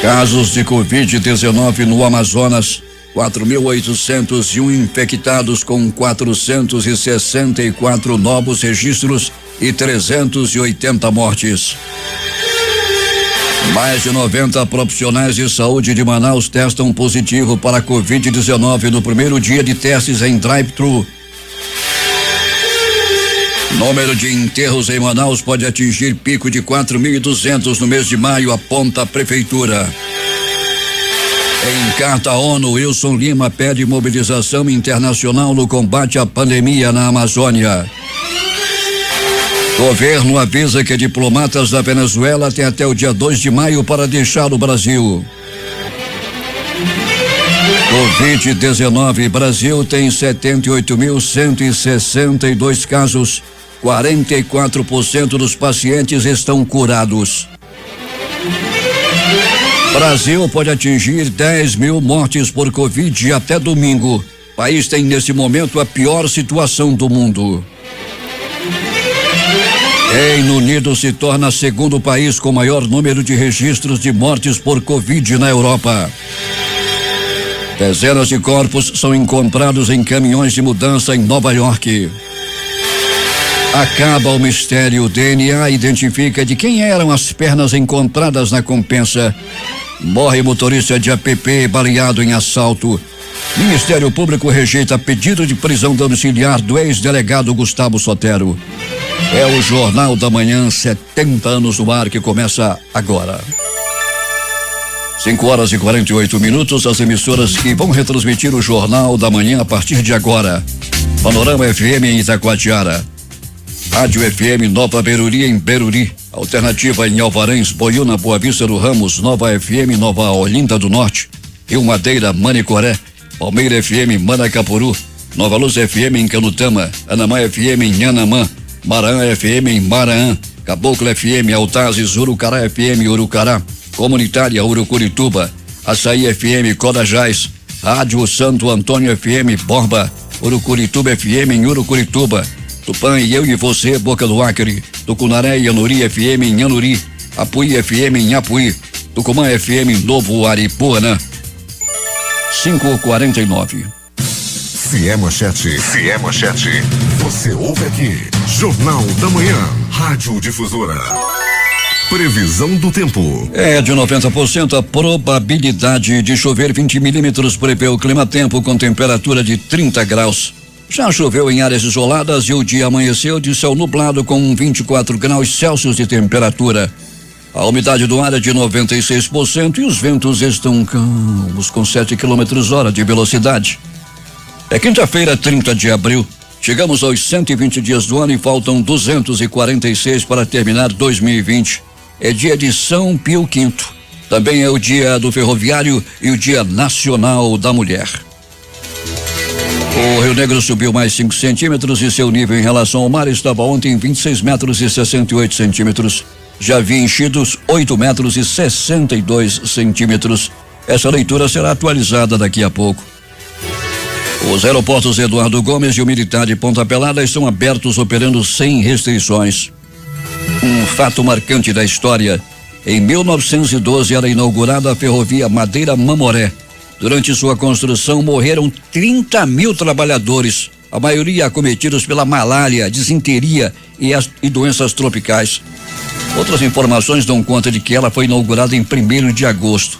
Casos de Covid-19 no Amazonas, 4.801 infectados com 464 novos registros e 380 mortes. Mais de 90 profissionais de saúde de Manaus testam positivo para a Covid-19 no primeiro dia de testes em drive-thru. Número de enterros em Manaus pode atingir pico de 4.200 no mês de maio, aponta a prefeitura. Em carta à ONU, Wilson Lima pede mobilização internacional no combate à pandemia na Amazônia. Governo avisa que diplomatas da Venezuela têm até o dia 2 de maio para deixar o Brasil. Covid-19, Brasil tem 78.162 casos. 44% dos pacientes estão curados. Brasil pode atingir 10 mil mortes por Covid até domingo. O país tem nesse momento a pior situação do mundo. Reino Unido se torna segundo país com maior número de registros de mortes por Covid na Europa. Dezenas de corpos são encontrados em caminhões de mudança em Nova York. Acaba o mistério. O DNA identifica de quem eram as pernas encontradas na Compensa. Morre motorista de APP baleado em assalto. Ministério Público rejeita pedido de prisão domiciliar do ex-delegado Gustavo Sotero. É o Jornal da Manhã, 70 anos no ar, que começa agora. 5h48, as emissoras que vão retransmitir o Jornal da Manhã a partir de agora. Panorama FM em Itacoatiara. Rádio FM Nova Beruri em Beruri. Alternativa em Alvarães, Boiúna, Boa Vista do Ramos. Nova FM Nova Olinda do Norte. Rio Madeira, Manicoré. Palmeira FM Manacapuru. Nova Luz FM em Canutama. Anamã FM em Anamã. Maraã FM em Maraã. Caboclo FM Altazes, Urucará FM Urucará. Comunitária Urucurituba. Açaí FM Codajás. Rádio Santo Antônio FM Borba. Urucurituba FM em Urucurituba. Tupã e Eu e Você, Boca do Acre. Tucunaré e Anuri FM em Anuri. Apuí FM em Apuí. Tucumã FM em Novo Aripuanã. 5h49. Se é manchete, você ouve aqui. Jornal da Manhã, Rádio Difusora. Previsão do tempo. É de 90% a probabilidade de chover 20 milímetros, prevê o Climatempo com temperatura de 30 graus. Já choveu em áreas isoladas e o dia amanheceu de céu nublado com 24 graus Celsius de temperatura. A umidade do ar é de 96% e os ventos estão calmos com 7 km/h de velocidade. É quinta-feira, 30 de abril. Chegamos aos 120 dias do ano e faltam 246 para terminar 2020. É dia de São Pio V. Também é o dia do ferroviário e o dia nacional da mulher. O Rio Negro subiu mais 5 centímetros e seu nível em relação ao mar estava ontem em 26 metros e 68 centímetros. Já havia enchidos 8 metros e 62 centímetros. Essa leitura será atualizada daqui a pouco. Os aeroportos Eduardo Gomes e o Militar de Ponta Pelada estão abertos, operando sem restrições. Um fato marcante da história. Em 1912 era inaugurada a ferrovia Madeira-Mamoré. Durante sua construção morreram 30 mil trabalhadores, a maioria acometidos pela malária, disenteria e doenças tropicais. Outras informações dão conta de que ela foi inaugurada em 1º de agosto.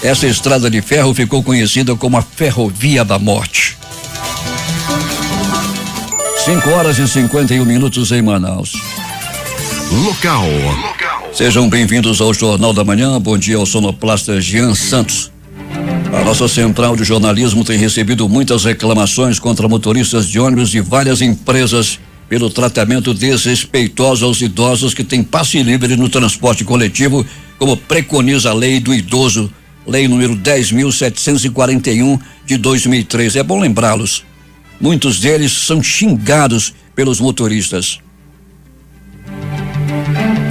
Essa estrada de ferro ficou conhecida como a Ferrovia da Morte. 5h51 em Manaus. Local. Sejam bem-vindos ao Jornal da Manhã. Bom dia ao sonoplasta Jean Santos. A nossa central de jornalismo tem recebido muitas reclamações contra motoristas de ônibus de várias empresas pelo tratamento desrespeitoso aos idosos que têm passe livre no transporte coletivo, como preconiza a lei do idoso, lei número 10.741 de 2003. É bom lembrá-los. Muitos deles são xingados pelos motoristas.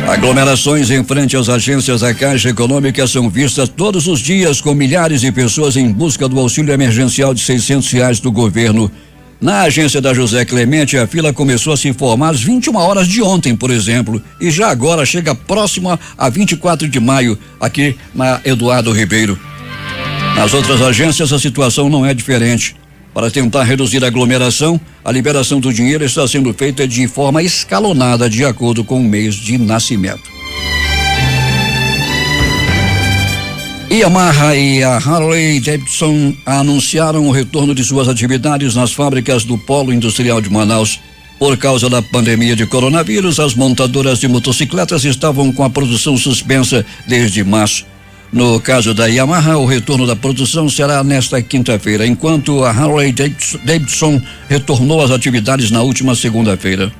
Aglomerações em frente às agências da Caixa Econômica são vistas todos os dias, com milhares de pessoas em busca do auxílio emergencial de R$600 do governo. Na agência da José Clemente, a fila começou a se formar às 21 horas de ontem, por exemplo, e já agora chega próxima a 24 de maio, aqui na Eduardo Ribeiro. Nas outras agências, a situação não é diferente. Para tentar reduzir a aglomeração, a liberação do dinheiro está sendo feita de forma escalonada, de acordo com o mês de nascimento. Yamaha e a Harley Davidson anunciaram o retorno de suas atividades nas fábricas do Polo Industrial de Manaus. Por causa da pandemia de coronavírus, as montadoras de motocicletas estavam com a produção suspensa desde março. No caso da Yamaha, o retorno da produção será nesta quinta-feira, enquanto a Harley Davidson retornou às atividades na última segunda-feira.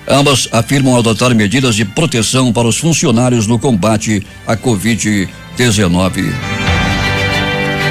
Ambas afirmam adotar medidas de proteção para os funcionários no combate à Covid-19.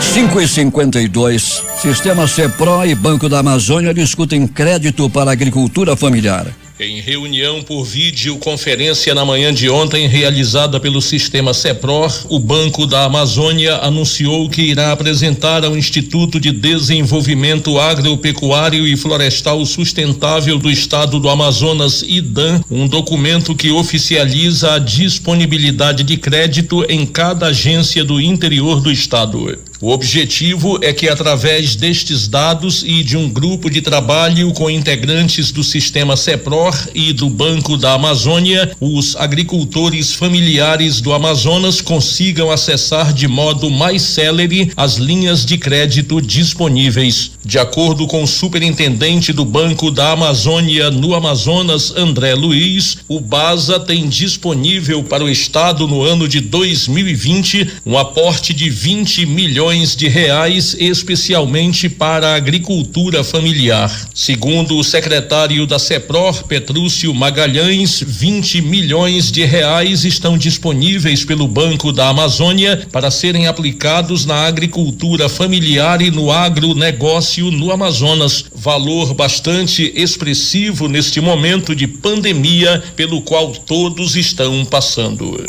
5h52, Sistema CEPRO e Banco da Amazônia discutem crédito para a agricultura familiar. Em reunião por videoconferência na manhã de ontem, realizada pelo Sistema CEPRO, o Banco da Amazônia anunciou que irá apresentar ao Instituto de Desenvolvimento Agropecuário e Florestal Sustentável do Estado do Amazonas, IDAM, um documento que oficializa a disponibilidade de crédito em cada agência do interior do estado. O objetivo é que, através destes dados e de um grupo de trabalho com integrantes do Sistema CEPRO e do Banco da Amazônia, os agricultores familiares do Amazonas consigam acessar de modo mais célere as linhas de crédito disponíveis. De acordo com o superintendente do Banco da Amazônia no Amazonas, André Luiz, o BASA tem disponível para o estado no ano de 2020 um aporte de 20 milhões de reais, especialmente para a agricultura familiar. Segundo o secretário da CEPRO, Petrúcio Magalhães, 20 milhões de reais estão disponíveis pelo Banco da Amazônia para serem aplicados na agricultura familiar e no agronegócio no Amazonas, valor bastante expressivo neste momento de pandemia pelo qual todos estão passando.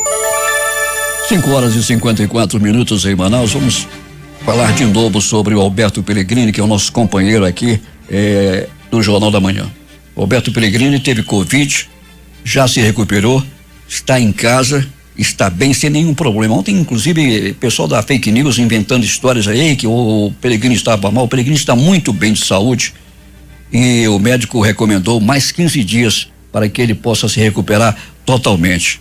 5h54 em Manaus. Vamos falar de novo sobre o Alberto Pellegrini, que é o nosso companheiro aqui do Jornal da Manhã. O Alberto Pellegrini teve Covid, já se recuperou, está em casa, está bem, sem nenhum problema. Ontem, inclusive, o pessoal da fake news inventando histórias aí que o Pellegrini estava mal. O Pellegrini está muito bem de saúde e o médico recomendou mais 15 dias para que ele possa se recuperar totalmente.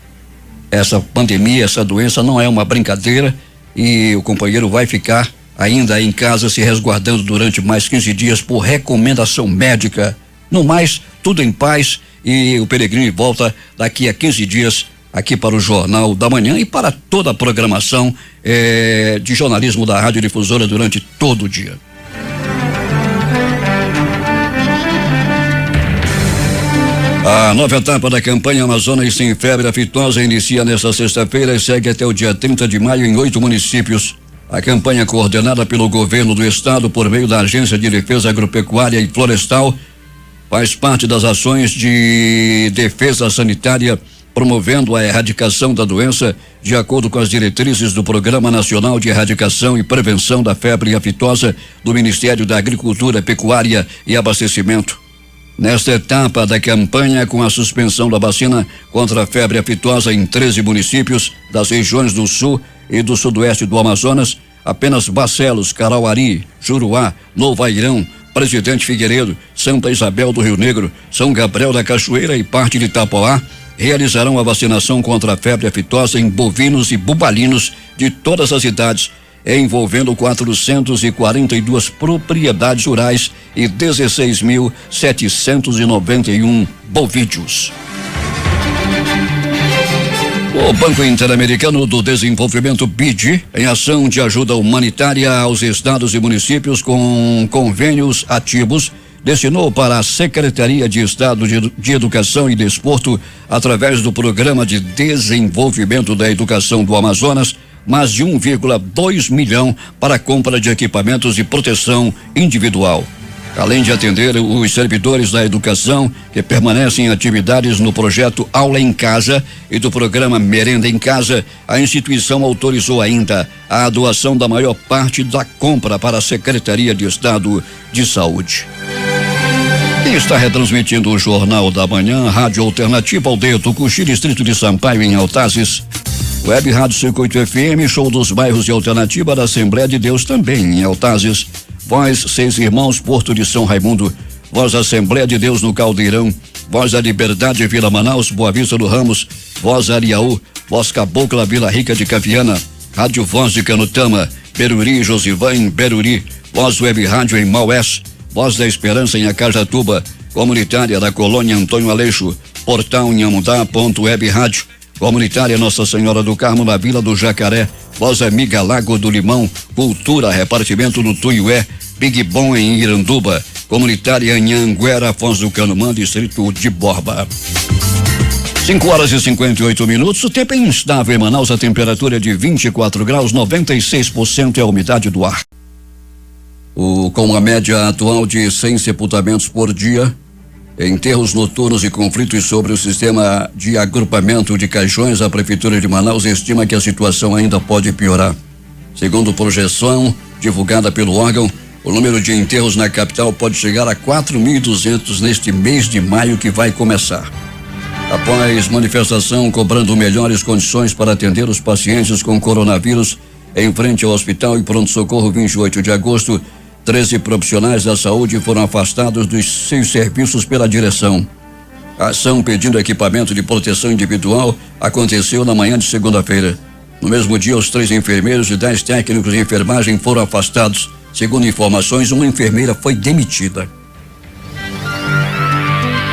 Essa pandemia, essa doença não é uma brincadeira e o companheiro vai ficar ainda em casa se resguardando durante mais 15 dias por recomendação médica. No mais, tudo em paz e o Pellegrini volta daqui a 15 dias aqui para o Jornal da Manhã e para toda a programação de jornalismo da Rádio Difusora durante todo o dia. A nova etapa da campanha Amazonas Sem Febre Aftosa inicia nesta sexta-feira e segue até o dia 30 de maio em 8 municípios. A campanha, coordenada pelo governo do estado por meio da Agência de Defesa Agropecuária e Florestal, faz parte das ações de defesa sanitária, promovendo a erradicação da doença de acordo com as diretrizes do Programa Nacional de Erradicação e Prevenção da Febre Aftosa do Ministério da Agricultura, Pecuária e Abastecimento. Nesta etapa da campanha, com a suspensão da vacina contra a febre aftosa em 13 municípios das regiões do sul e do sudoeste do Amazonas, apenas Barcelos, Carauari, Juruá, Novo Airão, Presidente Figueiredo, Santa Isabel do Rio Negro, São Gabriel da Cachoeira e parte de Itapoá realizarão a vacinação contra a febre aftosa em bovinos e bubalinos de todas as idades, envolvendo 442 propriedades rurais e 16.791 bovídeos. O Banco Interamericano do Desenvolvimento, BID, em ação de ajuda humanitária aos estados e municípios com convênios ativos, destinou para a Secretaria de Estado de Educação e Desporto, através do Programa de Desenvolvimento da Educação do Amazonas, mais de 1,2 milhão para a compra de equipamentos de proteção individual. Além de atender os servidores da educação que permanecem em atividades no projeto Aula em Casa e do programa Merenda em Casa, a instituição autorizou ainda a doação da maior parte da compra para a Secretaria de Estado de Saúde. Quem está retransmitindo o Jornal da Manhã, Rádio Alternativa Aldeia Tucuxi, Distrito de Sampaio, em Altazes. Web Rádio Circuito FM, Show dos Bairros e Alternativa da Assembleia de Deus, também em Altazes. Voz Seis Irmãos, Porto de São Raimundo. Voz Assembleia de Deus no Caldeirão. Voz da Liberdade, Vila Manaus, Boa Vista do Ramos. Voz Ariaú. Voz Cabocla, Vila Rica de Caviana. Rádio Voz de Canutama, Beruri, Josivã em Beruri. Voz Web Rádio em Maués. Voz da Esperança em Acajatuba. Comunitária da Colônia Antônio Aleixo. Portal Inhamudá.web Rádio. Comunitária Nossa Senhora do Carmo na Vila do Jacaré. Voz Amiga Lago do Limão. Cultura, repartimento do Tuiué. Big Bom em Iranduba. Comunitária em Anguera, Afonso do Canumã, Distrito de Borba. 5h58. O tempo é instável em Manaus, a temperatura é de 24 graus, 96% é a umidade do ar. Com uma média atual de 100 sepultamentos por dia, enterros noturnos e conflitos sobre o sistema de agrupamento de caixões, a Prefeitura de Manaus estima que a situação ainda pode piorar. Segundo projeção divulgada pelo órgão, o número de enterros na capital pode chegar a 4.200 neste mês de maio que vai começar. Após manifestação cobrando melhores condições para atender os pacientes com coronavírus em frente ao Hospital e Pronto-Socorro 28 de agosto, 13 profissionais da saúde foram afastados dos seus serviços pela direção. A ação pedindo equipamento de proteção individual aconteceu na manhã de segunda-feira. No mesmo dia, os 3 enfermeiros e 10 técnicos de enfermagem foram afastados. Segundo informações, uma enfermeira foi demitida.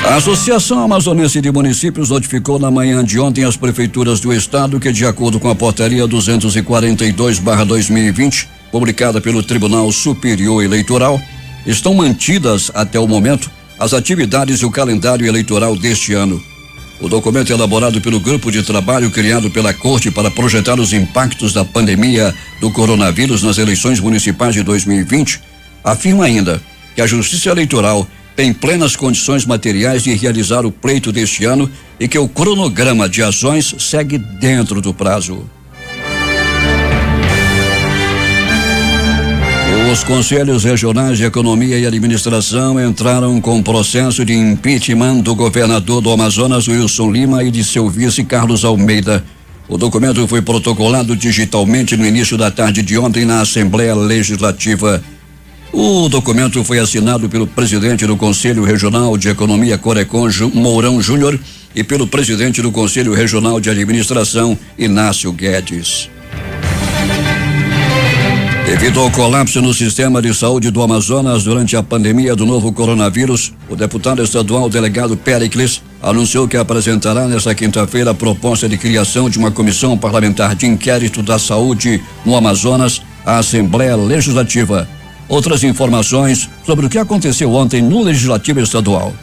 A Associação Amazonense de Municípios notificou na manhã de ontem as prefeituras do estado que, de acordo com a portaria 242/2020, publicada pelo Tribunal Superior Eleitoral, estão mantidas até o momento as atividades e o calendário eleitoral deste ano. O documento elaborado pelo grupo de trabalho criado pela Corte para projetar os impactos da pandemia do coronavírus nas eleições municipais de 2020 afirma ainda que a Justiça Eleitoral tem plenas condições materiais de realizar o pleito deste ano e que o cronograma de ações segue dentro do prazo. Os Conselhos Regionais de Economia e Administração entraram com processo de impeachment do governador do Amazonas, Wilson Lima, e de seu vice, Carlos Almeida. O documento foi protocolado digitalmente no início da tarde de ontem na Assembleia Legislativa. O documento foi assinado pelo presidente do Conselho Regional de Economia, Corecon, Mourão Júnior, e pelo presidente do Conselho Regional de Administração, Inácio Guedes. Devido ao colapso no sistema de saúde do Amazonas durante a pandemia do novo coronavírus, o deputado estadual delegado Péricles anunciou que apresentará nesta quinta-feira a proposta de criação de uma comissão parlamentar de inquérito da saúde no Amazonas à Assembleia Legislativa. Outras informações sobre o que aconteceu ontem no Legislativo Estadual.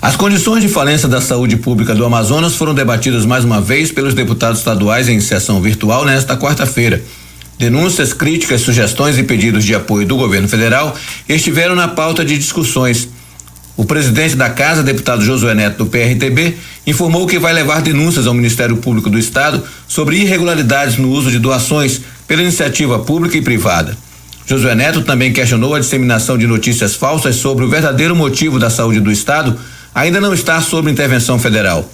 As condições de falência da saúde pública do Amazonas foram debatidas mais uma vez pelos deputados estaduais em sessão virtual nesta quarta-feira. Denúncias, críticas, sugestões e pedidos de apoio do governo federal estiveram na pauta de discussões. O presidente da Casa, deputado Josué Neto, do PRTB, informou que vai levar denúncias ao Ministério Público do Estado sobre irregularidades no uso de doações pela iniciativa pública e privada. Josué Neto também questionou a disseminação de notícias falsas sobre o verdadeiro motivo da saúde do Estado ainda não está sob intervenção federal.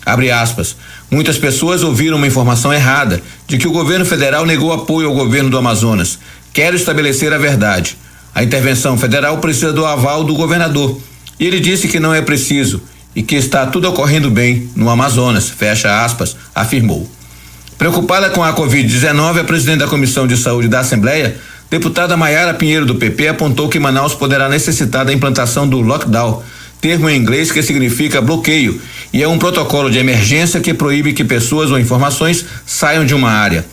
Abre aspas. Muitas pessoas ouviram uma informação errada de que o governo federal negou apoio ao governo do Amazonas. Quero estabelecer a verdade. A intervenção federal precisa do aval do governador. E ele disse que não é preciso e que está tudo ocorrendo bem no Amazonas, fecha aspas, afirmou. Preocupada com a Covid-19, a presidente da Comissão de Saúde da Assembleia, deputada Maiara Pinheiro, do PP, apontou que Manaus poderá necessitar da implantação do lockdown, termo em inglês que significa bloqueio, e é um protocolo de emergência que proíbe que pessoas ou informações saiam de uma área.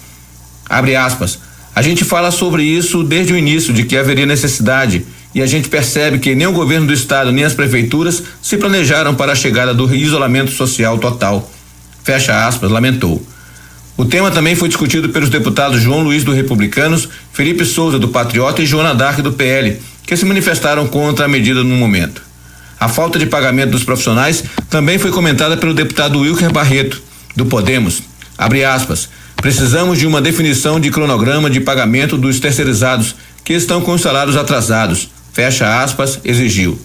Abre aspas. A gente fala sobre isso desde o início, de que haveria necessidade, e a gente percebe que nem o governo do estado nem as prefeituras se planejaram para a chegada do isolamento social total. Fecha aspas, lamentou. O tema também foi discutido pelos deputados João Luiz, do Republicanos, Felipe Souza, do Patriota, e Joana Dark, do PL, que se manifestaram contra a medida no momento. A falta de pagamento dos profissionais também foi comentada pelo deputado Wilker Barreto, do Podemos. Abre aspas. Precisamos de uma definição de cronograma de pagamento dos terceirizados que estão com os salários atrasados. fecha aspas, exigiu.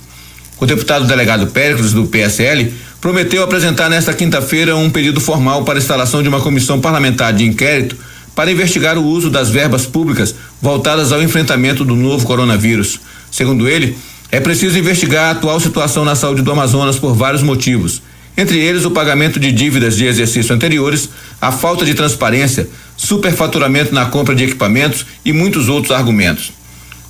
O deputado delegado Péricles, do PSL, prometeu apresentar nesta quinta-feira um pedido formal para a instalação de uma comissão parlamentar de inquérito para investigar o uso das verbas públicas voltadas ao enfrentamento do novo coronavírus. Segundo ele, é preciso investigar a atual situação na saúde do Amazonas por vários motivos, entre eles o pagamento de dívidas de exercícios anteriores, a falta de transparência, superfaturamento na compra de equipamentos e muitos outros argumentos.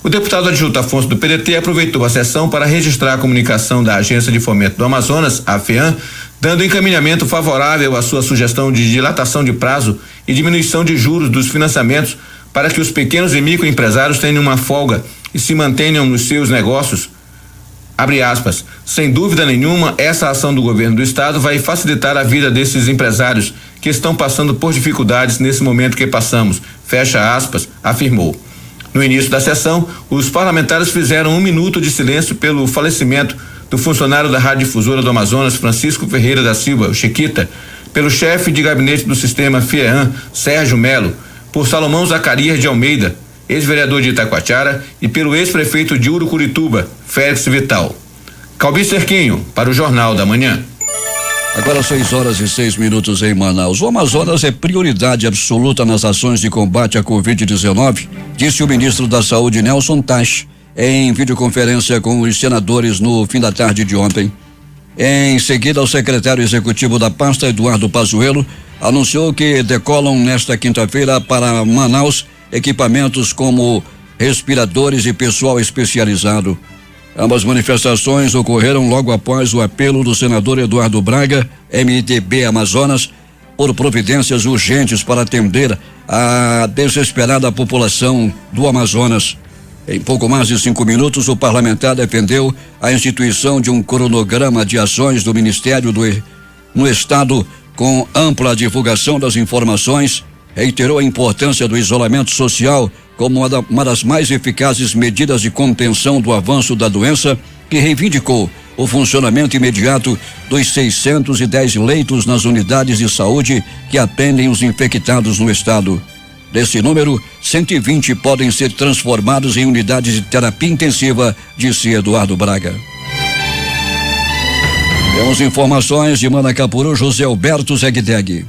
O deputado adjunto Afonso do PDT aproveitou a sessão para registrar a comunicação da Agência de Fomento do Amazonas, a FEAM, dando encaminhamento favorável à sua sugestão de dilatação de prazo e diminuição de juros dos financiamentos para que os pequenos e microempresários tenham uma folga e se mantenham nos seus negócios. Abre aspas, sem dúvida nenhuma, essa ação do governo do estado vai facilitar a vida desses empresários que estão passando por dificuldades nesse momento que passamos, fecha aspas, afirmou. No início da sessão, os parlamentares fizeram 1 minuto de silêncio pelo falecimento do funcionário da Rádio Difusora do Amazonas, Francisco Ferreira da Silva, o Chiquita, pelo chefe de gabinete do sistema FIEAM, Sérgio Melo, por Salomão Zacarias de Almeida, ex-vereador de Itacoatiara, e pelo ex-prefeito de Urucurituba, Félix Vital. Calbi Cerquinho, para o Jornal da Manhã. Agora 6h06 em Manaus. O Amazonas é prioridade absoluta nas ações de combate à Covid-19, disse o ministro da Saúde, Nelson Taixe, em videoconferência com os senadores no fim da tarde de ontem. Em seguida, o secretário executivo da pasta, Eduardo Pazuello, anunciou que decolam nesta quinta-feira para Manaus equipamentos como respiradores e pessoal especializado. Ambas manifestações ocorreram logo após o apelo do senador Eduardo Braga, MDB Amazonas, por providências urgentes para atender a desesperada população do Amazonas. Em pouco mais de 5 minutos, o parlamentar defendeu a instituição de um cronograma de ações do Ministério no Estado com ampla divulgação das informações, reiterou a importância do isolamento social como uma das mais eficazes medidas de contenção do avanço da doença e reivindicou o funcionamento imediato dos 610 leitos nas unidades de saúde que atendem os infectados no estado. Desse número, 120 podem ser transformados em unidades de terapia intensiva, disse Eduardo Braga. Temos informações de Manacapuru, José Alberto Zegdeg.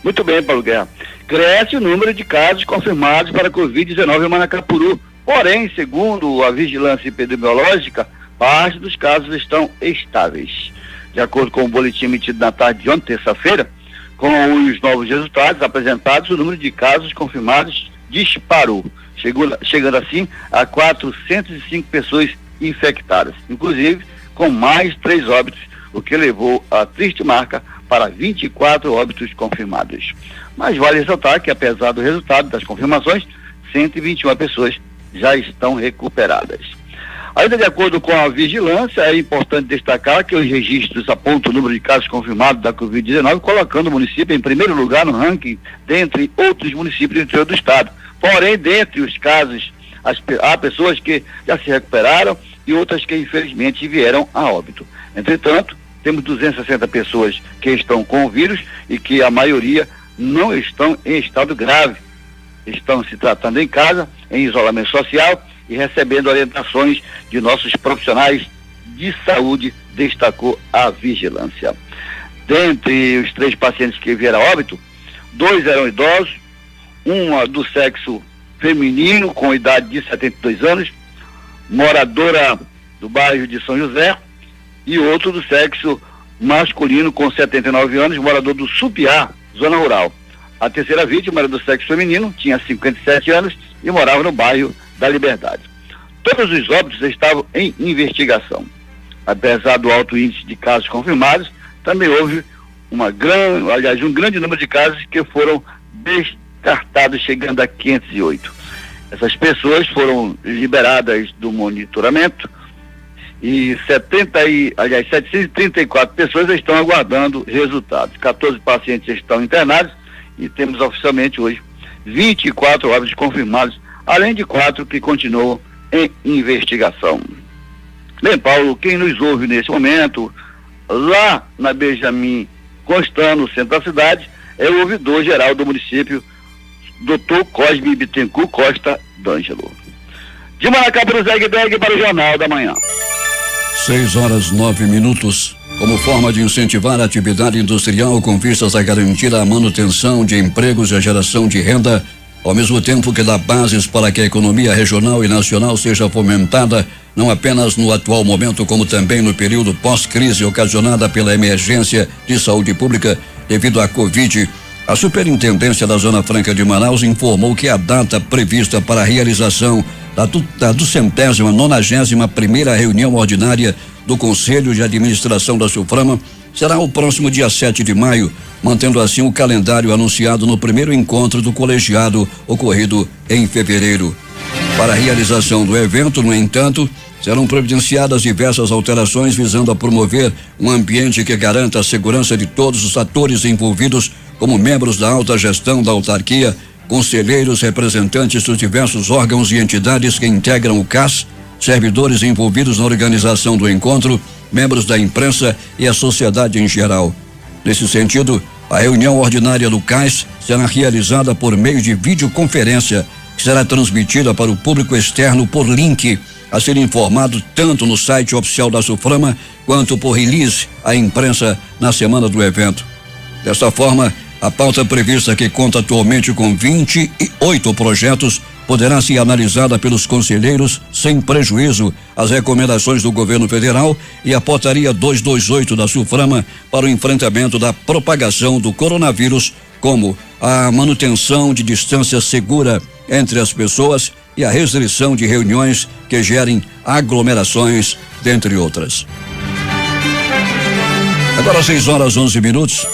Muito bem, Paulo Guerra. Cresce o número de casos confirmados para Covid-19 em Manacapuru. Porém, segundo a vigilância epidemiológica, parte dos casos estão estáveis. De acordo com o boletim emitido na tarde de ontem, terça-feira, com os novos resultados apresentados, o número de casos confirmados disparou, chegando assim a 405 pessoas infectadas, inclusive com mais 3 óbitos, o que levou a triste marca para 24 óbitos confirmados. Mas vale ressaltar que, apesar do resultado das confirmações, 121 pessoas já estão recuperadas. Ainda de acordo com a vigilância, é importante destacar que os registros apontam o número de casos confirmados da Covid-19, colocando o município em primeiro lugar no ranking, dentre outros municípios do interior do estado. Porém, dentre os casos, há pessoas que já se recuperaram e outras que, infelizmente, vieram a óbito. Entretanto, temos 260 pessoas que estão com o vírus e que a maioria não estão em estado grave. Estão se tratando em casa, em isolamento social e recebendo orientações de nossos profissionais de saúde, destacou a vigilância. Dentre os 3 pacientes que vieram a óbito, 2 eram idosos, uma do sexo feminino com idade de 72 anos, moradora do bairro de São José, e outro do sexo masculino com 79 anos, morador do Supiá, zona rural. A terceira vítima era do sexo feminino, tinha 57 anos e morava no bairro da Liberdade. Todos os óbitos estavam em investigação. Apesar do alto índice de casos confirmados, também houve um grande número de casos que foram descartados, chegando a 508. Essas pessoas foram liberadas do monitoramento e 734 pessoas estão aguardando resultados. 14 pacientes estão internados e temos oficialmente hoje 24 óbitos confirmados, além de 4 que continuam em investigação. Bem, Paulo, quem nos ouve nesse momento, lá na Benjamin Constant, no centro da cidade, é o ouvidor geral do município, Dr. Cosme Bittencourt Costa D'Angelo. De Manacapuru, Zeg para o Jornal da Manhã. 6:09. Como forma de incentivar a atividade industrial com vistas a garantir a manutenção de empregos e a geração de renda, ao mesmo tempo que dá bases para que a economia regional e nacional seja fomentada, não apenas no atual momento, como também no período pós-crise ocasionada pela emergência de saúde pública devido à Covid, a Superintendência da Zona Franca de Manaus informou que a data prevista para a realização da 291ª reunião ordinária do Conselho de Administração da Sulframa será o próximo dia 7 de maio, mantendo assim o calendário anunciado no primeiro encontro do colegiado ocorrido em fevereiro. Para a realização do evento, no entanto, serão providenciadas diversas alterações visando a promover um ambiente que garanta a segurança de todos os atores envolvidos, como membros da alta gestão da autarquia, conselheiros, representantes dos diversos órgãos e entidades que integram o CAS, servidores envolvidos na organização do encontro, membros da imprensa e a sociedade em geral. Nesse sentido, a reunião ordinária do CAS será realizada por meio de videoconferência, que será transmitida para o público externo por link, a ser informado tanto no site oficial da Sulframa quanto por release à imprensa na semana do evento. Desta forma, a pauta prevista, que conta atualmente com 28 projetos, poderá ser analisada pelos conselheiros sem prejuízo às recomendações do governo federal e a portaria 228 da Sulframa para o enfrentamento da propagação do coronavírus, como a manutenção de distância segura entre as pessoas e a restrição de reuniões que gerem aglomerações, dentre outras. Agora 6:11.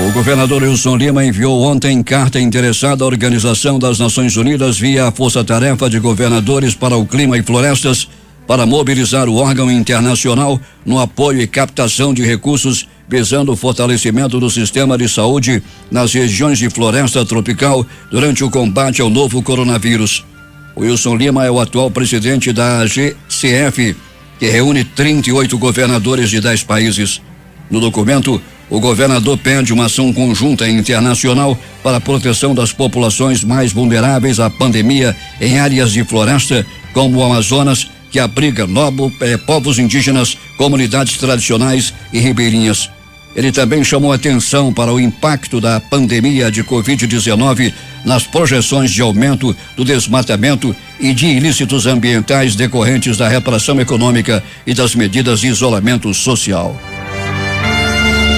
O governador Wilson Lima enviou ontem carta endereçada à Organização das Nações Unidas via a Força Tarefa de Governadores para o Clima e Florestas para mobilizar o órgão internacional no apoio e captação de recursos visando o fortalecimento do sistema de saúde nas regiões de floresta tropical durante o combate ao novo coronavírus. O Wilson Lima é o atual presidente da GCF, que reúne 38 governadores de 10 países. No documento, o governador pede uma ação conjunta internacional para a proteção das populações mais vulneráveis à pandemia em áreas de floresta, como o Amazonas, que abriga povos indígenas, comunidades tradicionais e ribeirinhas. Ele também chamou atenção para o impacto da pandemia de Covid-19 nas projeções de aumento do desmatamento e de ilícitos ambientais decorrentes da repressão econômica e das medidas de isolamento social.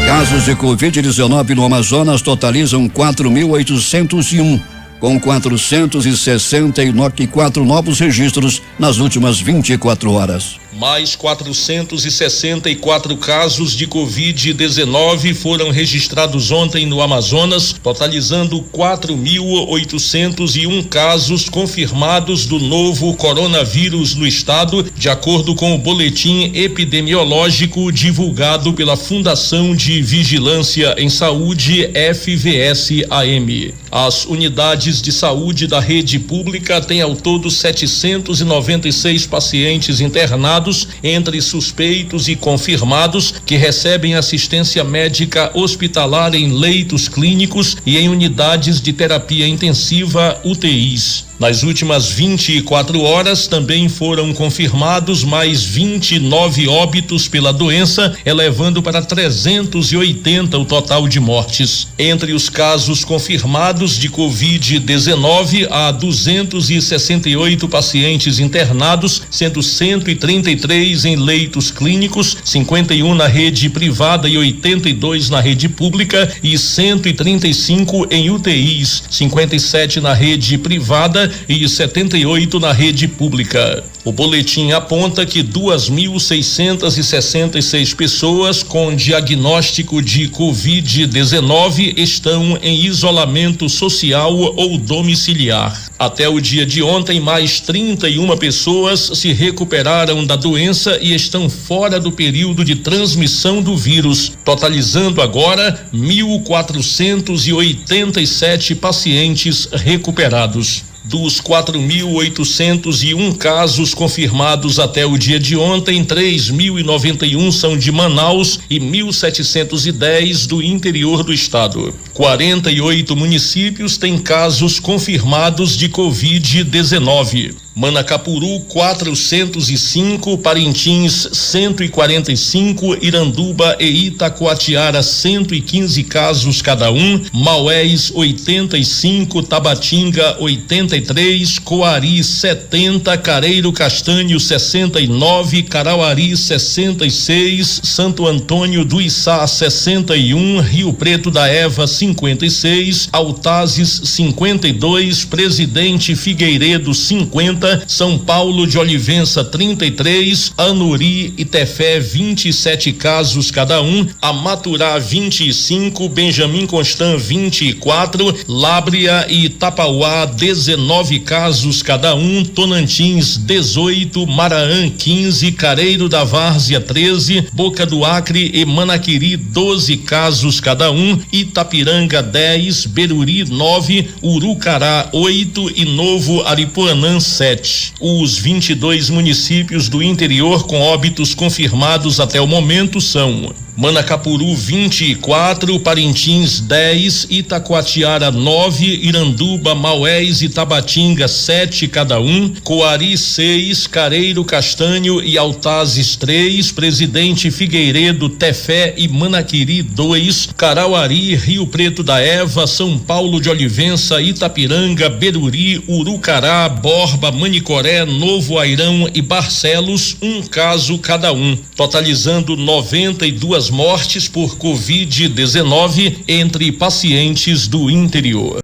Casos de Covid-19 no Amazonas totalizam 4.801, com 464 novos registros nas últimas 24 horas. Mais 464 casos de Covid-19 foram registrados ontem no Amazonas, totalizando 4.801 casos confirmados do novo coronavírus no estado, de acordo com o boletim epidemiológico divulgado pela Fundação de Vigilância em Saúde, FVS-AM. As unidades de saúde da rede pública têm ao todo 796 pacientes internados, entre suspeitos e confirmados, que recebem assistência médica hospitalar em leitos clínicos e em unidades de terapia intensiva, UTIs. Nas últimas 24 horas também foram confirmados mais 29 óbitos pela doença, elevando para 380 o total de mortes. Entre os casos confirmados de Covid-19, há 268 pacientes internados, sendo 133 em leitos clínicos, 51 na rede privada e 82 na rede pública e 135 em UTIs, 57 na rede privada e 78 na rede pública. O boletim aponta que 2.666 pessoas com diagnóstico de Covid-19 estão em isolamento social ou domiciliar. Até o dia de ontem, mais 31 pessoas se recuperaram da doença e estão fora do período de transmissão do vírus, totalizando agora 1.487 pacientes recuperados. Dos 4.801 casos confirmados até o dia de ontem, 3.091 são de Manaus e 1.710 do interior do estado. 48 municípios têm casos confirmados de Covid-19. Manacapuru 405, Parintins 145, Iranduba e Itacoatiara 115 casos cada um, Maués 85, Tabatinga 83, Coari 70, Careiro Castanho 69, Carauari 66, Santo Antônio do Içá 61, Rio Preto da Eva 56, Altazes 52, Presidente Figueiredo 50, São Paulo de Olivença 33, Anuri e Tefé 27 casos cada um, Amaturá 25, Benjamin Constant 24, Lábrea e Itapauá 19 casos cada um, Tonantins 18, Maraã 15, Careiro da Várzea 13, Boca do Acre e Manaquiri 12 casos cada um, Itapiranga 10, Beruri 9, Urucará 8 e Novo Aripuanã 7. Os 22 municípios do interior com óbitos confirmados até o momento são Manacapuru 24, Parintins 10, Itacoatiara 9, Iranduba, Maués e Tabatinga 7 cada um, Coari 6, Careiro Castanho e Altazes 3, Presidente Figueiredo, Tefé e Manaquiri 2, Carauari, Rio Preto da Eva, São Paulo de Olivença, Itapiranga, Beruri, Urucará, Borba, Manicoré, Novo Airão e Barcelos, um caso cada um, totalizando 92 mortes por Covid-19 entre pacientes do interior.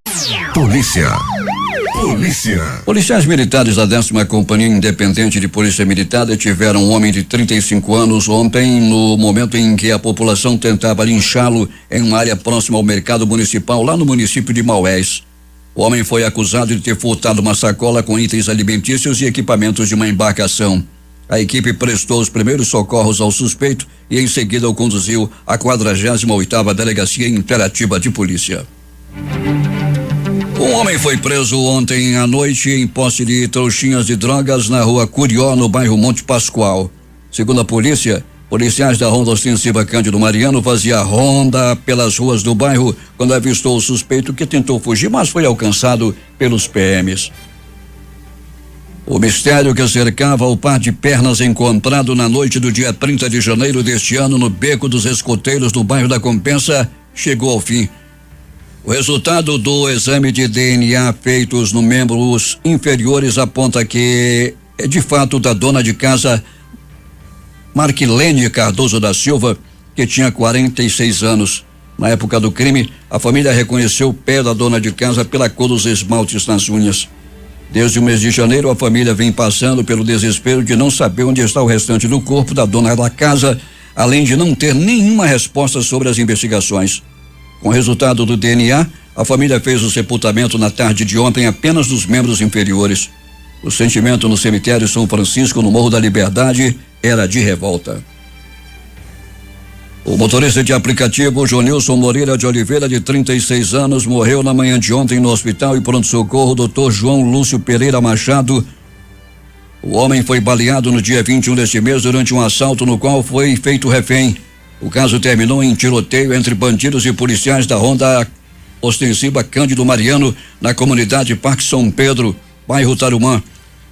Polícia. Policiais militares da 10ª Companhia Independente de Polícia Militar detiveram um homem de 35 anos ontem, no momento em que a população tentava linchá-lo em uma área próxima ao mercado municipal, lá no município de Maués. O homem foi acusado de ter furtado uma sacola com itens alimentícios e equipamentos de uma embarcação. A equipe prestou os primeiros socorros ao suspeito e em seguida o conduziu à 48ª Delegacia Interativa de Polícia. Um homem foi preso ontem à noite em posse de trouxinhas de drogas na rua Curió, no bairro Monte Pascoal. Segundo a polícia, policiais da Ronda Ostensiva Cândido Mariano faziam ronda pelas ruas do bairro quando avistou o suspeito, que tentou fugir, mas foi alcançado pelos PMs. O mistério que cercava o par de pernas encontrado na noite do dia 30 de janeiro deste ano no Beco dos Escoteiros, no bairro da Compensa, chegou ao fim. O resultado do exame de DNA feitos nos membros inferiores aponta que é de fato da dona de casa Marquilene Cardoso da Silva, que tinha 46 anos. Na época do crime, a família reconheceu o pé da dona de casa pela cor dos esmaltes nas unhas. Desde o mês de janeiro, a família vem passando pelo desespero de não saber onde está o restante do corpo da dona da casa, além de não ter nenhuma resposta sobre as investigações. Com o resultado do DNA, a família fez o sepultamento na tarde de ontem apenas dos membros inferiores. O sentimento no cemitério São Francisco, no Morro da Liberdade, era de revolta. O motorista de aplicativo Jonilson Moreira de Oliveira, de 36 anos, morreu na manhã de ontem no hospital e pronto-socorro Dr. João Lúcio Pereira Machado. O homem foi baleado no dia 21 deste mês durante um assalto no qual foi feito refém. O caso terminou em tiroteio entre bandidos e policiais da Ronda Ostensiva Cândido Mariano, na comunidade Parque São Pedro, bairro Tarumã.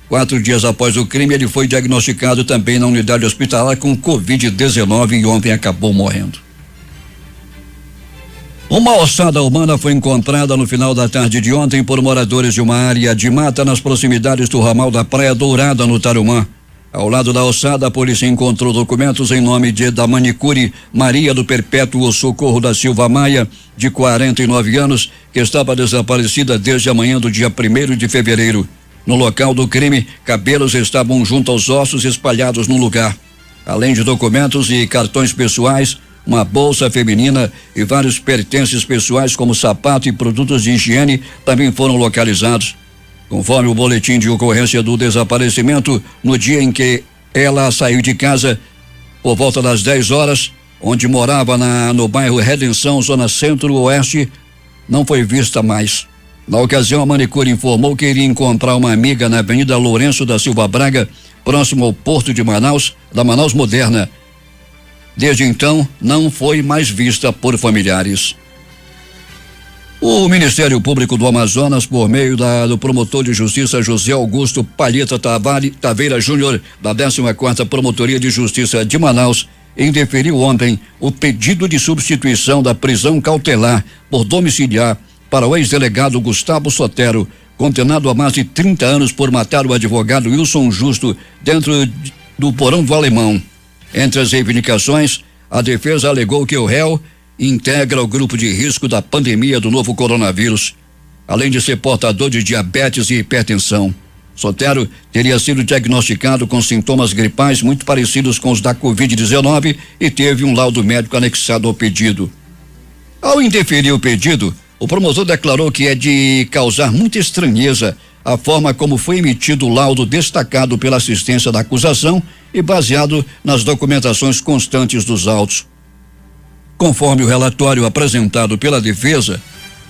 4 dias após o crime, ele foi diagnosticado também na unidade hospitalar com Covid-19 e ontem acabou morrendo. Uma ossada humana foi encontrada no final da tarde de ontem por moradores de uma área de mata nas proximidades do ramal da Praia Dourada, no Tarumã. Ao lado da ossada, a polícia encontrou documentos em nome da manicure Maria do Perpétuo Socorro da Silva Maia, de 49 anos, que estava desaparecida desde a manhã do dia 1º de fevereiro. No local do crime, cabelos estavam junto aos ossos espalhados no lugar. Além de documentos e cartões pessoais, uma bolsa feminina e vários pertences pessoais como sapato e produtos de higiene também foram localizados. Conforme o boletim de ocorrência do desaparecimento, no dia em que ela saiu de casa, por volta das 10 horas, onde morava no bairro Redenção, zona centro-oeste, não foi vista mais. Na ocasião, a manicure informou que iria encontrar uma amiga na Avenida Lourenço da Silva Braga, próximo ao porto de Manaus, da Manaus Moderna. Desde então, não foi mais vista por familiares. O Ministério Público do Amazonas, por meio do promotor de justiça José Augusto Palheta Taveira Júnior, da 14ª Promotoria de Justiça de Manaus, indeferiu ontem o pedido de substituição da prisão cautelar por domiciliar para o ex-delegado Gustavo Sotero, condenado a mais de 30 anos por matar o advogado Wilson Justo dentro do porão do Alemão. Entre as reivindicações, a defesa alegou que o réu integra o grupo de risco da pandemia do novo coronavírus, além de ser portador de diabetes e hipertensão. Sotero teria sido diagnosticado com sintomas gripais muito parecidos com os da Covid-19 e teve um laudo médico anexado ao pedido. Ao indeferir o pedido, o promotor declarou que é de causar muita estranheza a forma como foi emitido o laudo destacado pela assistência da acusação e baseado nas documentações constantes dos autos. Conforme o relatório apresentado pela defesa,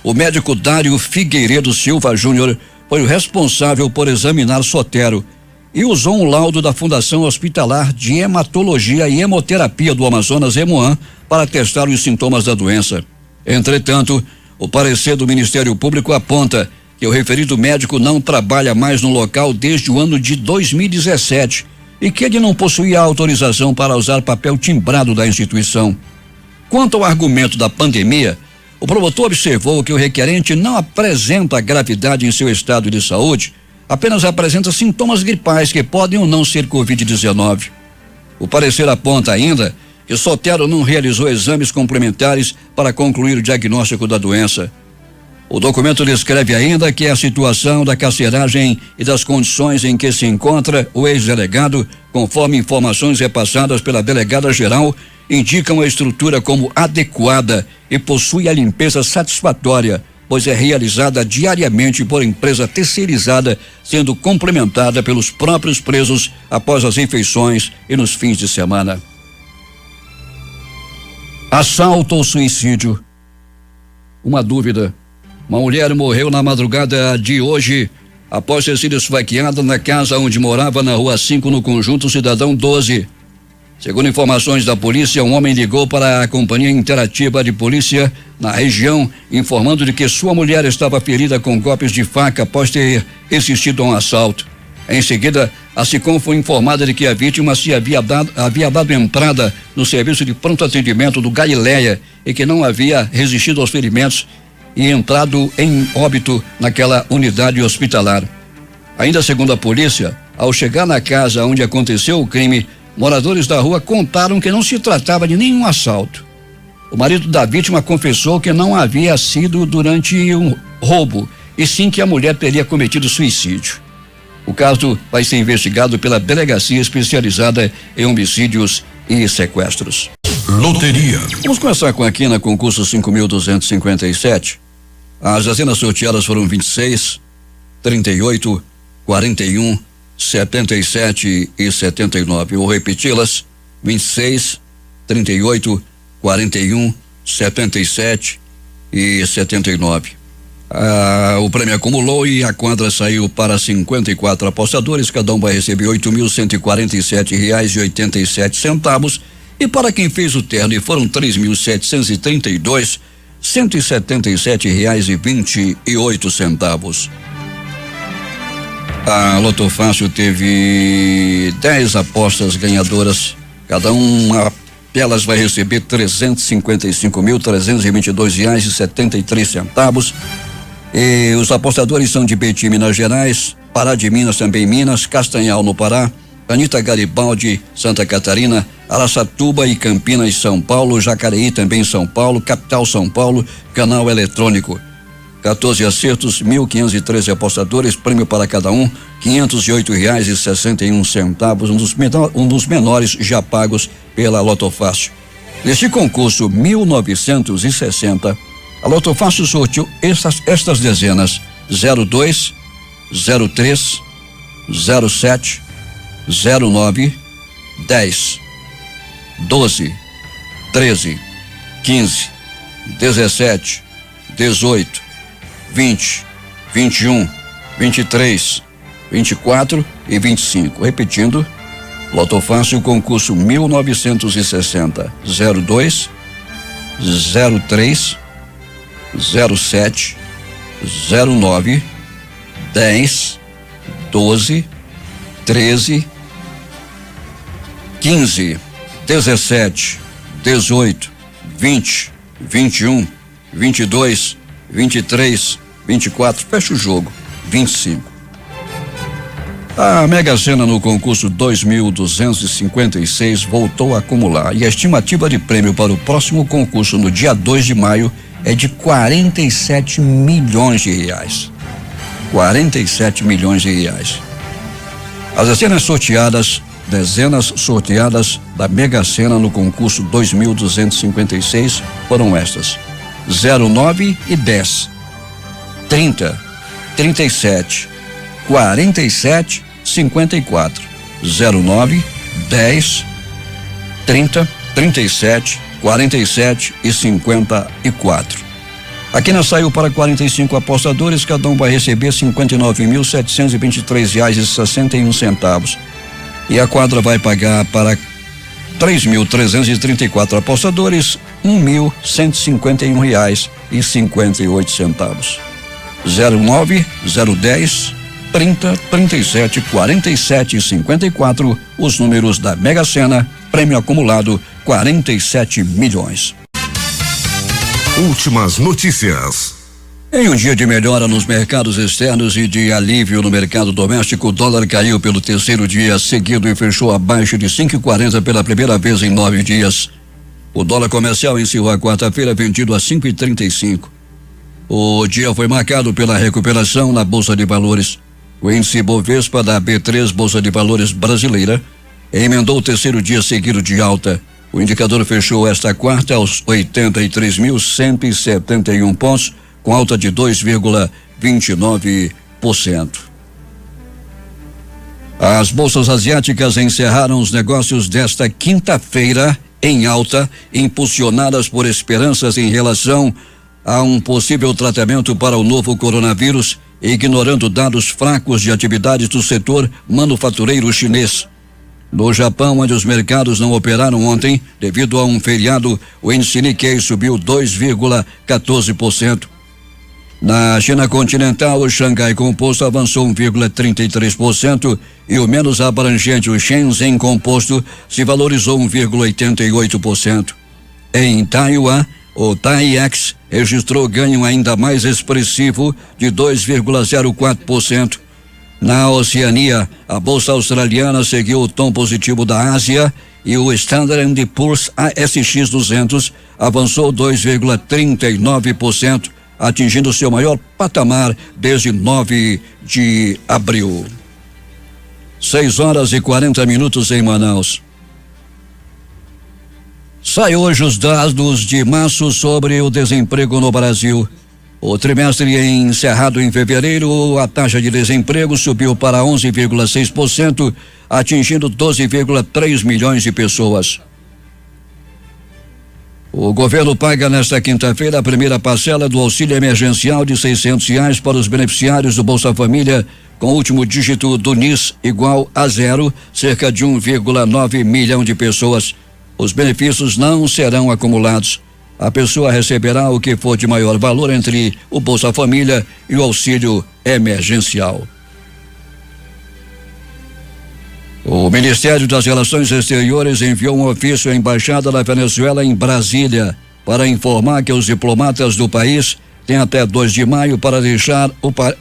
o médico Dário Figueiredo Silva Júnior foi o responsável por examinar Sotero e usou um laudo da Fundação Hospitalar de Hematologia e Hemoterapia do Amazonas, Hemoan, para testar os sintomas da doença. Entretanto, o parecer do Ministério Público aponta que o referido médico não trabalha mais no local desde o ano de 2017 e que ele não possuía autorização para usar papel timbrado da instituição. Quanto ao argumento da pandemia, o promotor observou que o requerente não apresenta gravidade em seu estado de saúde, apenas apresenta sintomas gripais que podem ou não ser Covid-19. O parecer aponta ainda que Sotero não realizou exames complementares para concluir o diagnóstico da doença. O documento descreve ainda que a situação da carceragem e das condições em que se encontra o ex-delegado, conforme informações repassadas pela delegada-geral, indicam a estrutura como adequada e possui a limpeza satisfatória, pois é realizada diariamente por empresa terceirizada, sendo complementada pelos próprios presos após as refeições e nos fins de semana. Assalto ou suicídio? Uma dúvida. Uma mulher morreu na madrugada de hoje após ter sido esfaqueada na casa onde morava na Rua 5, no Conjunto Cidadão 12. Segundo informações da polícia, um homem ligou para a Companhia Interativa de Polícia na região, informando de que sua mulher estava ferida com golpes de faca após ter resistido a um assalto. Em seguida, a SICOM foi informada de que a vítima se havia dado entrada no serviço de pronto atendimento do Galileia e que não havia resistido aos ferimentos e entrado em óbito naquela unidade hospitalar. Ainda segundo a polícia, ao chegar na casa onde aconteceu o crime, moradores da rua contaram que não se tratava de nenhum assalto. O marido da vítima confessou que não havia sido durante um roubo, e sim que a mulher teria cometido suicídio. O caso vai ser investigado pela Delegacia Especializada em Homicídios e Sequestros. Loteria. Vamos começar com a quina concurso 5.257. As dezenas sorteadas foram 26, 38, 41, 77 e 79. Vou repeti-las: 26, 38, 41, 77 e 79. O prêmio acumulou e a quadra saiu para 54 apostadores, cada um vai receber R$8.147,87. E para quem fez o terno e foram 3.732, R$177,28. A Loto Fácil teve 10 apostas ganhadoras, cada uma delas vai receber R$355.322,73. E os apostadores são de Betim, Minas Gerais, Pará de Minas, também Minas, Castanhal no Pará, Anita Garibaldi, Santa Catarina, Araçatuba e Campinas, São Paulo, Jacareí, também São Paulo, Capital, São Paulo, Canal Eletrônico. 14 acertos, 1.513 apostadores, prêmio para cada um, R$508,61, um dos menores já pagos pela Loto Fácil. Neste concurso 1960, a Loto Fácil sorteou estas dezenas: 02, 03, 07, 09, 10, 12, 13, 15, 17, 18, 20, 21, 23, 24 e 25. Repetindo, Loto Fácil, concurso 1960, 02, 03, 07 09 10 12 13 15 17 18 20 21 22 23 24, fecha o jogo, 25. A Mega Sena no concurso 2.256 voltou a acumular e a estimativa de prêmio para o próximo concurso no dia 2 de maio é de 47 milhões de reais. 47 milhões de reais. As dezenas sorteadas da Mega Sena no concurso 2.256 foram estas: 09 e 10, 30, 37, 47, 54, 09, 10, 30, 37, 47 e 54. A quina saiu para 45 apostadores, cada um vai receber R$59.723,61. E a quadra vai pagar para 3.334 apostadores R$1.151,58. 09, 010, 30, 37, 47 e 54, os números da Mega Sena, prêmio acumulado 47 milhões. Últimas notícias. Em um dia de melhora nos mercados externos e de alívio no mercado doméstico, o dólar caiu pelo terceiro dia seguido e fechou abaixo de 5,40 pela primeira vez em 9 dias. O dólar comercial encerrou a quarta-feira vendido a 5,35. O dia foi marcado pela recuperação na Bolsa de Valores. O índice Bovespa da B3, Bolsa de Valores brasileira, emendou o terceiro dia seguido de alta. O indicador fechou esta quarta aos 83.171 pontos, com alta de 2,29%. As bolsas asiáticas encerraram os negócios desta quinta-feira em alta, impulsionadas por esperanças em relação a um possível tratamento para o novo coronavírus, ignorando dados fracos de atividades do setor manufatureiro chinês. No Japão, onde os mercados não operaram ontem, devido a um feriado, o índice Nikkei subiu 2,14%. Na China continental, o Xangai Composto avançou 1,33% e o menos abrangente, o Shenzhen Composto, se valorizou 1,88%. Em Taiwan, o TAIEX registrou ganho ainda mais expressivo de 2,04%. Na Oceania, a bolsa australiana seguiu o tom positivo da Ásia e o Standard & Poor's ASX 200 avançou 2,39%, atingindo seu maior patamar desde 9 de abril. 6h40 em Manaus. Sai hoje os dados de março sobre o desemprego no Brasil. O trimestre encerrado em fevereiro, a taxa de desemprego subiu para 11,6%, atingindo 12,3 milhões de pessoas. O governo paga nesta quinta-feira a primeira parcela do auxílio emergencial de R$600 para os beneficiários do Bolsa Família, com o último dígito do NIS igual a 0, cerca de 1,9 milhão de pessoas. Os benefícios não serão acumulados. A pessoa receberá o que for de maior valor entre o Bolsa Família e o auxílio emergencial. O Ministério das Relações Exteriores enviou um ofício à Embaixada da Venezuela em Brasília para informar que os diplomatas do país têm até 2 de maio para deixar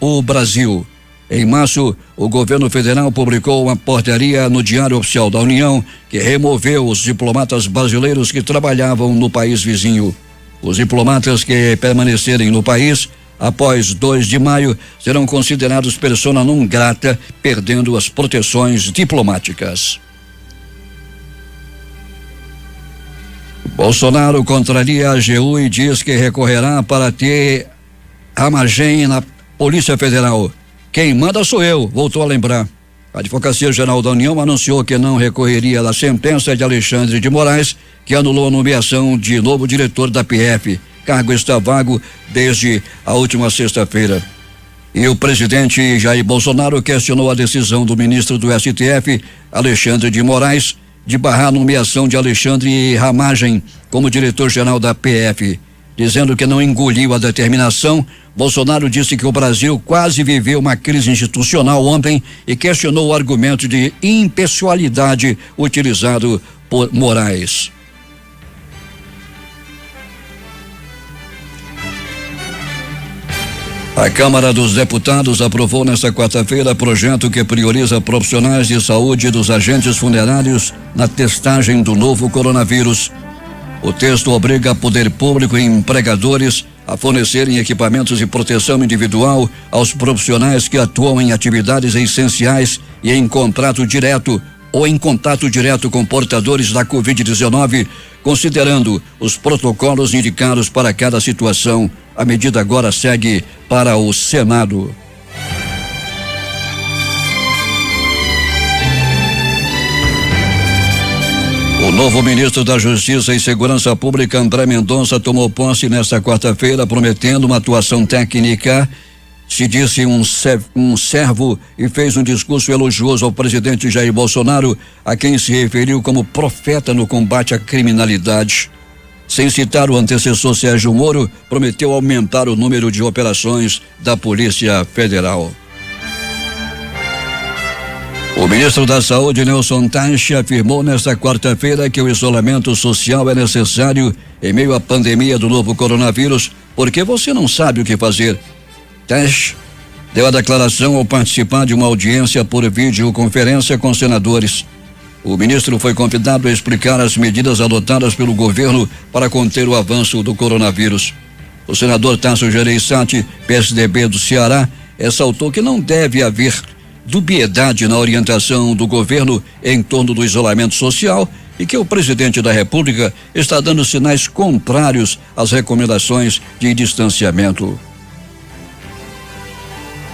o Brasil. Em março, o governo federal publicou uma portaria no Diário Oficial da União que removeu os diplomatas brasileiros que trabalhavam no país vizinho. Os diplomatas que permanecerem no país após 2 de maio serão considerados persona non grata, perdendo as proteções diplomáticas. Bolsonaro contraria a AGU e diz que recorrerá para ter Ramagem na Polícia Federal. Quem manda sou eu, voltou a lembrar. A Advocacia Geral da União anunciou que não recorreria da sentença de Alexandre de Moraes, que anulou a nomeação de novo diretor da PF. Cargo está vago desde a última sexta-feira. E o presidente Jair Bolsonaro questionou a decisão do ministro do STF, Alexandre de Moraes, de barrar a nomeação de Alexandre Ramagem como diretor-geral da PF. dizendo que não engoliu a determinação. Bolsonaro disse que o Brasil quase viveu uma crise institucional ontem e questionou o argumento de impessoalidade utilizado por Moraes. A Câmara dos Deputados aprovou nesta quarta-feira projeto que prioriza profissionais de saúde dos agentes funerários na testagem do novo coronavírus. O texto obriga poder público e empregadores a fornecerem equipamentos de proteção individual aos profissionais que atuam em atividades essenciais e em contrato direto ou em contato direto com portadores da Covid-19, considerando os protocolos indicados para cada situação. A medida agora segue para o Senado. O novo ministro da Justiça e Segurança Pública, André Mendonça, tomou posse nesta quarta-feira, prometendo uma atuação técnica. Se disse um servo e fez um discurso elogioso ao presidente Jair Bolsonaro, a quem se referiu como profeta no combate à criminalidade. Sem citar o antecessor Sérgio Moro, prometeu aumentar o número de operações da Polícia Federal. O ministro da Saúde, Nelson Teich, afirmou nesta quarta-feira que o isolamento social é necessário em meio à pandemia do novo coronavírus, porque você não sabe o que fazer. Teich deu a declaração ao participar de uma audiência por videoconferência com senadores. O ministro foi convidado a explicar as medidas adotadas pelo governo para conter o avanço do coronavírus. O senador Tasso Gereissati, PSDB do Ceará, ressaltou que não deve haver dubiedade na orientação do governo em torno do isolamento social e que o presidente da República está dando sinais contrários às recomendações de distanciamento.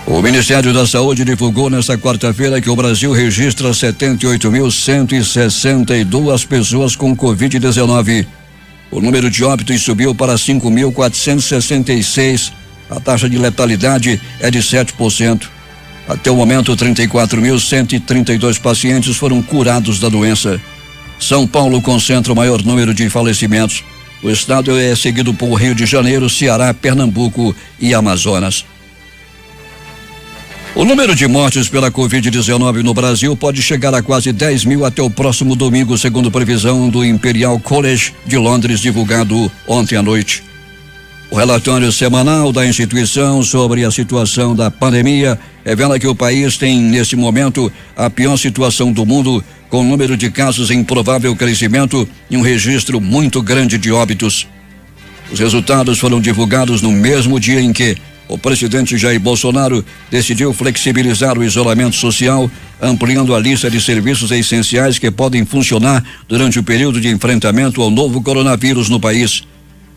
O Ministério da Saúde divulgou nesta quarta-feira que o Brasil registra 78.162 pessoas com Covid-19. O número de óbitos subiu para 5.466. A taxa de letalidade é de 7%. Até o momento, 34.132 pacientes foram curados da doença. São Paulo concentra o maior número de falecimentos. O estado é seguido por Rio de Janeiro, Ceará, Pernambuco e Amazonas. O número de mortes pela Covid-19 no Brasil pode chegar a quase 10 mil até o próximo domingo, segundo previsão do Imperial College de Londres, divulgado ontem à noite. O relatório semanal da instituição sobre a situação da pandemia revela que o país tem, neste momento, a pior situação do mundo, com o número de casos em provável crescimento e um registro muito grande de óbitos. Os resultados foram divulgados no mesmo dia em que o presidente Jair Bolsonaro decidiu flexibilizar o isolamento social, ampliando a lista de serviços essenciais que podem funcionar durante o período de enfrentamento ao novo coronavírus no país.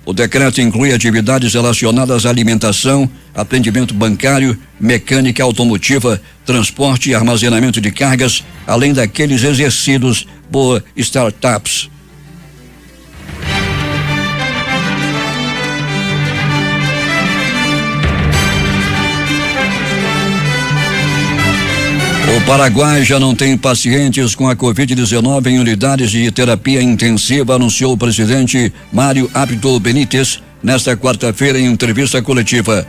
O decreto inclui atividades relacionadas à alimentação, atendimento bancário, mecânica automotiva, transporte e armazenamento de cargas, além daqueles exercidos por startups. O Paraguai já não tem pacientes com a Covid-19 em unidades de terapia intensiva, anunciou o presidente Mário Abdo Benítez nesta quarta-feira em entrevista coletiva.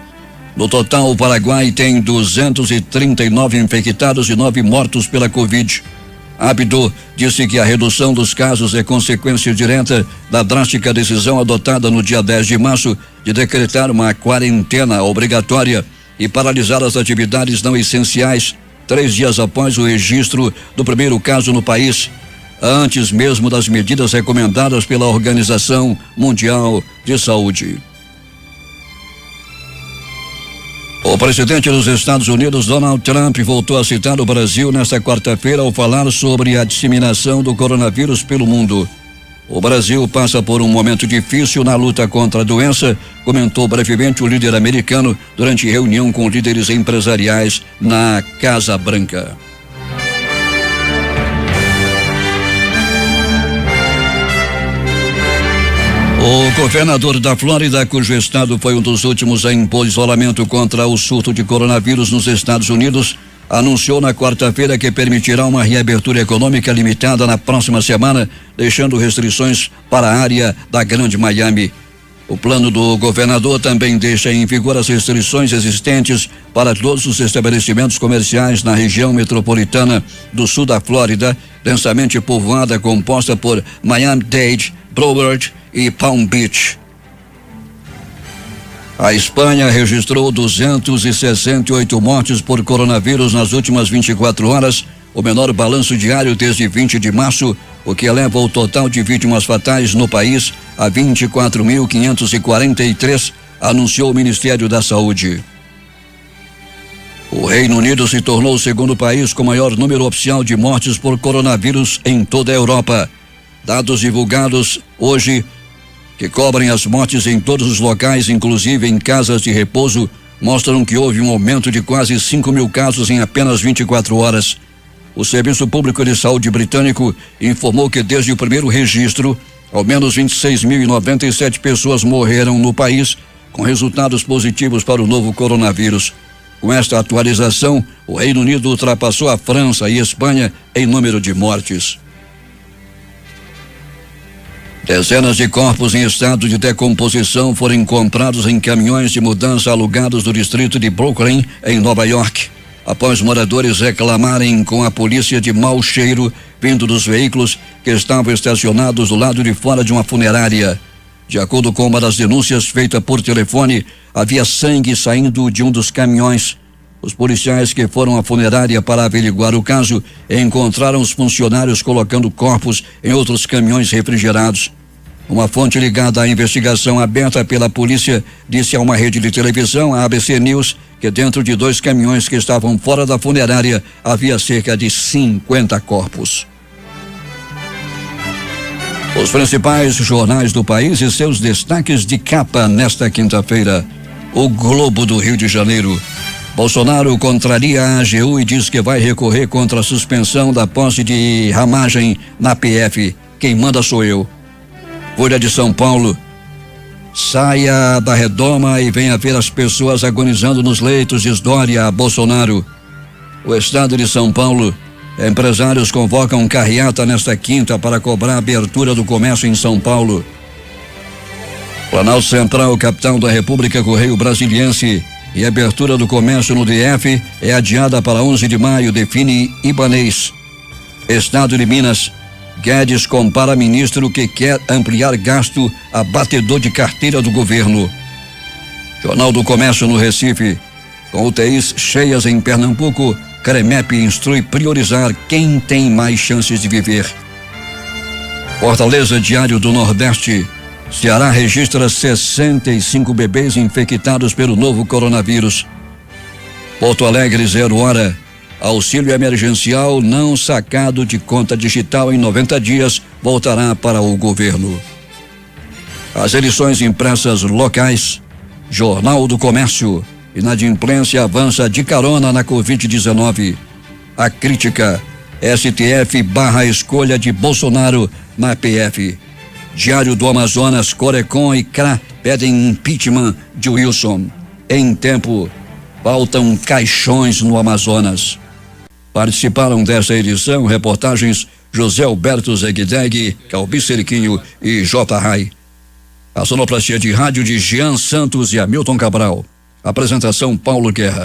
No total, o Paraguai tem 239 infectados e 9 mortos pela Covid. Abdo disse que a redução dos casos é consequência direta da drástica decisão adotada no dia 10 de março de decretar uma quarentena obrigatória e paralisar as atividades não essenciais, 3 dias após o registro do primeiro caso no país, antes mesmo das medidas recomendadas pela Organização Mundial de Saúde. O presidente dos Estados Unidos, Donald Trump, voltou a citar o Brasil nesta quarta-feira ao falar sobre a disseminação do coronavírus pelo mundo. O Brasil passa por um momento difícil na luta contra a doença, comentou brevemente o líder americano durante reunião com líderes empresariais na Casa Branca. O governador da Flórida, cujo estado foi um dos últimos a impor isolamento contra o surto de coronavírus nos Estados Unidos, anunciou na quarta-feira que permitirá uma reabertura econômica limitada na próxima semana, deixando restrições para a área da Grande Miami. O plano do governador também deixa em vigor as restrições existentes para todos os estabelecimentos comerciais na região metropolitana do sul da Flórida, densamente povoada, composta por Miami-Dade, Broward e Palm Beach. A Espanha registrou 268 mortes por coronavírus nas últimas 24 horas, o menor balanço diário desde 20 de março, o que eleva o total de vítimas fatais no país a 24.543, anunciou o Ministério da Saúde. O Reino Unido se tornou o segundo país com maior número oficial de mortes por coronavírus em toda a Europa. Dados divulgados hoje, que cobrem as mortes em todos os locais, inclusive em casas de repouso, mostram que houve um aumento de quase 5.000 casos em apenas 24 horas. O Serviço Público de Saúde britânico informou que desde o primeiro registro, ao menos 26.097 pessoas morreram no país com resultados positivos para o novo coronavírus. Com esta atualização, o Reino Unido ultrapassou a França e Espanha em número de mortes. Dezenas de corpos em estado de decomposição foram encontrados em caminhões de mudança alugados no distrito de Brooklyn, em Nova York, após moradores reclamarem com a polícia de mau cheiro vindo dos veículos que estavam estacionados do lado de fora de uma funerária. De acordo com uma das denúncias feita por telefone, havia sangue saindo de um dos caminhões. Os policiais que foram à funerária para averiguar o caso encontraram os funcionários colocando corpos em outros caminhões refrigerados. Uma fonte ligada à investigação aberta pela polícia disse a uma rede de televisão, a ABC News, que dentro de 2 caminhões que estavam fora da funerária havia cerca de 50 corpos. Os principais jornais do país e seus destaques de capa nesta quinta-feira. O Globo do Rio de Janeiro. Bolsonaro contraria a AGU e diz que vai recorrer contra a suspensão da posse de ramagem na PF. Quem manda sou eu. Folha de São Paulo. Saia da redoma e venha ver as pessoas agonizando nos leitos, diz Dória a Bolsonaro. O estado de São Paulo. Empresários convocam carreata nesta quinta para cobrar a abertura do comércio em São Paulo. Planalto Central, capital da República, Correio Brasiliense. E a abertura do comércio no DF é adiada para 11 de maio, define Ibanez. Estado de Minas. Guedes compara ministro que quer ampliar gasto a batedor de carteira do governo. Jornal do Comércio no Recife. Com UTIs cheias em Pernambuco, CREMEP instrui priorizar quem tem mais chances de viver. Fortaleza, Diário do Nordeste. Ceará registra 65 bebês infectados pelo novo coronavírus. Porto Alegre, 0 hora. Auxílio emergencial não sacado de conta digital em 90 dias voltará para o governo. As edições impressas locais. Jornal do Comércio. Inadimplência avança de carona na Covid-19. A crítica. STF barra a escolha de Bolsonaro na PF. Diário do Amazonas, Corecon e CRA pedem impeachment de Wilson. Em tempo, faltam caixões no Amazonas. Participaram desta edição reportagens José Alberto Zegdeg, Calbi Cerquinho e J. Rai. A sonoplastia de rádio de Jean Santos e Hamilton Cabral. Apresentação Paulo Guerra.